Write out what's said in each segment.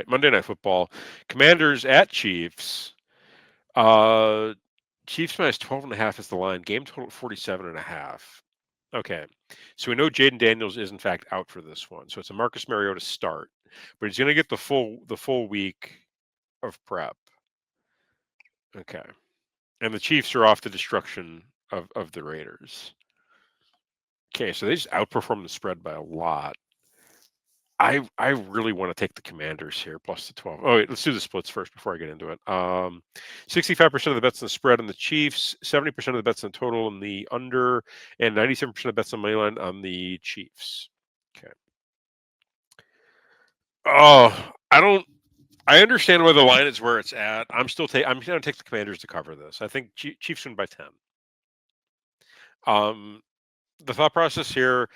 right, Monday Night Football. Commanders at Chiefs. Uh, Chiefs minus 12.5 is the line. Game total 47.5. Okay, so we know Jaden Daniels is in fact out for this one, so it's a Marcus Mariota start, but he's going to get the full week of prep. Okay, and the Chiefs are off the destruction of the Raiders. Okay, so they just outperform the spread by a lot. I really want to take the Commanders here plus the 12. Oh, wait, let's do the splits first before I get into it. 65% of the bets on the spread on the Chiefs, 70% of the bets on total on the under, and 97% of bets on money line on the Chiefs. Okay. Oh, I understand why the line is where it's at. I'm going to take the Commanders to cover this. I think Chiefs win by 10. The thought process here,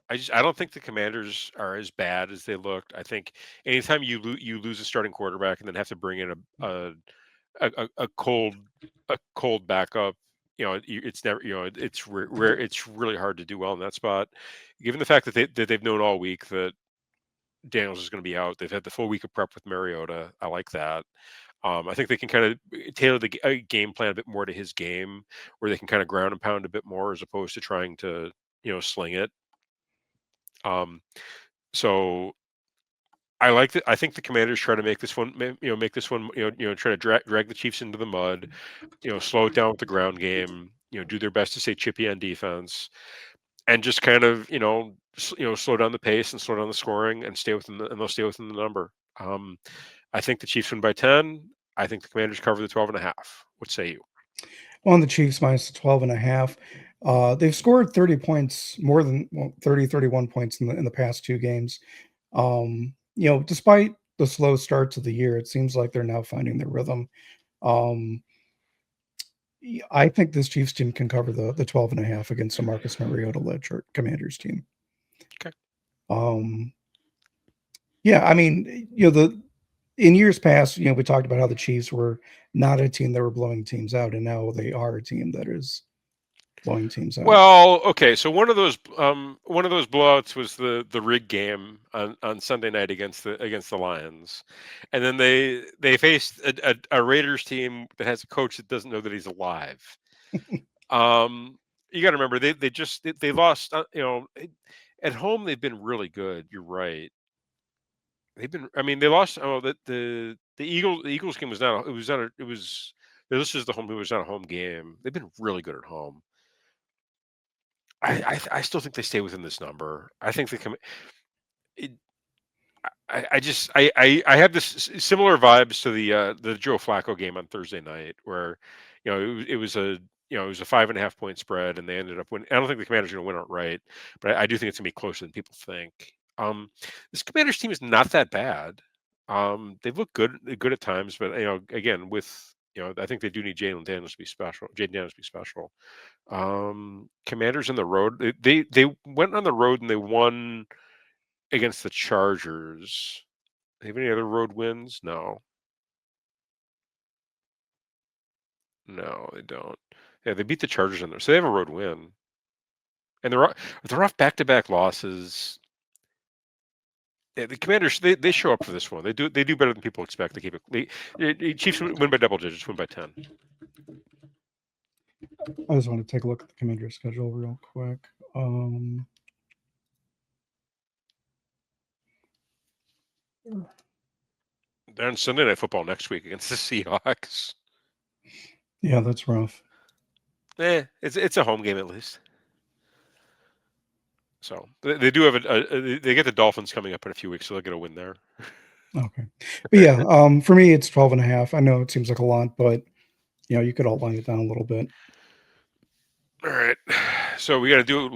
I don't think the Commanders are as bad as they looked. I think anytime you lose a starting quarterback and then have to bring in a cold backup, it's never it's rare. It's really hard to do well in that spot. Given the fact that they've known all week that Daniels is going to be out, they've had the full week of prep with Mariota. I like that. I think they can kind of tailor the game plan a bit more to his game, where they can kind of ground and pound a bit more as opposed to trying to sling it. So I think the Commanders try to make this one, try to drag the Chiefs into the mud, slow it down with the ground game, do their best to stay chippy on defense, and just kind of, slow down the pace and slow down the scoring and they'll stay within the number. I think the Chiefs win by 10. I think the Commanders cover the 12.5. What say you? On the Chiefs minus 12.5. They've scored 30 points, more than 30, 31 points in the past two games. Despite the slow start to the year, it seems like they're now finding their rhythm. I think this Chiefs team can cover the 12.5 against a Marcus Mariota-led Commanders team. Okay. Yeah, I mean, in years past, we talked about how the Chiefs were not a team that were blowing teams out, and now they are a team that is blowing teams out. Well, okay, so one of those blowouts was the rig game on Sunday night against the Lions, and then they faced a Raiders team that has a coach that doesn't know that he's alive. You got to remember they lost. At home they've been really good. You're right. They lost. Oh, the Eagles game was not. It was. This is the home. It was not a home game. They've been really good at home. I still think they stay within this number. I think they come. I have this similar vibes to the Joe Flacco game on Thursday night, where it was a 5.5 point spread, and they ended up winning. I don't think the Commanders are going to win outright, but I do think it's going to be closer than people think. This Commanders team is not that bad. They've looked good at times, but again with. I think they do need Jaden Daniels to be special. Commanders on the road. They went on the road and they won against the Chargers. They have any other road wins? No, they don't. Yeah, they beat the Chargers in there, so they have a road win, and they're off back-to-back losses. Yeah, the Commanders they show up for this one. They do better than people expect. They keep it. The Chiefs win by double digits. Win by 10. I just want to take a look at the Commanders schedule real quick. They're on Sunday Night Football next week against the Seahawks. Yeah, that's rough. It's a home game at least. So they do have they get the Dolphins coming up in a few weeks, so they'll get a win there. Okay, but yeah, for me it's 12.5. I know it seems like a lot, but you could outline it down a little bit. All right, so we got to do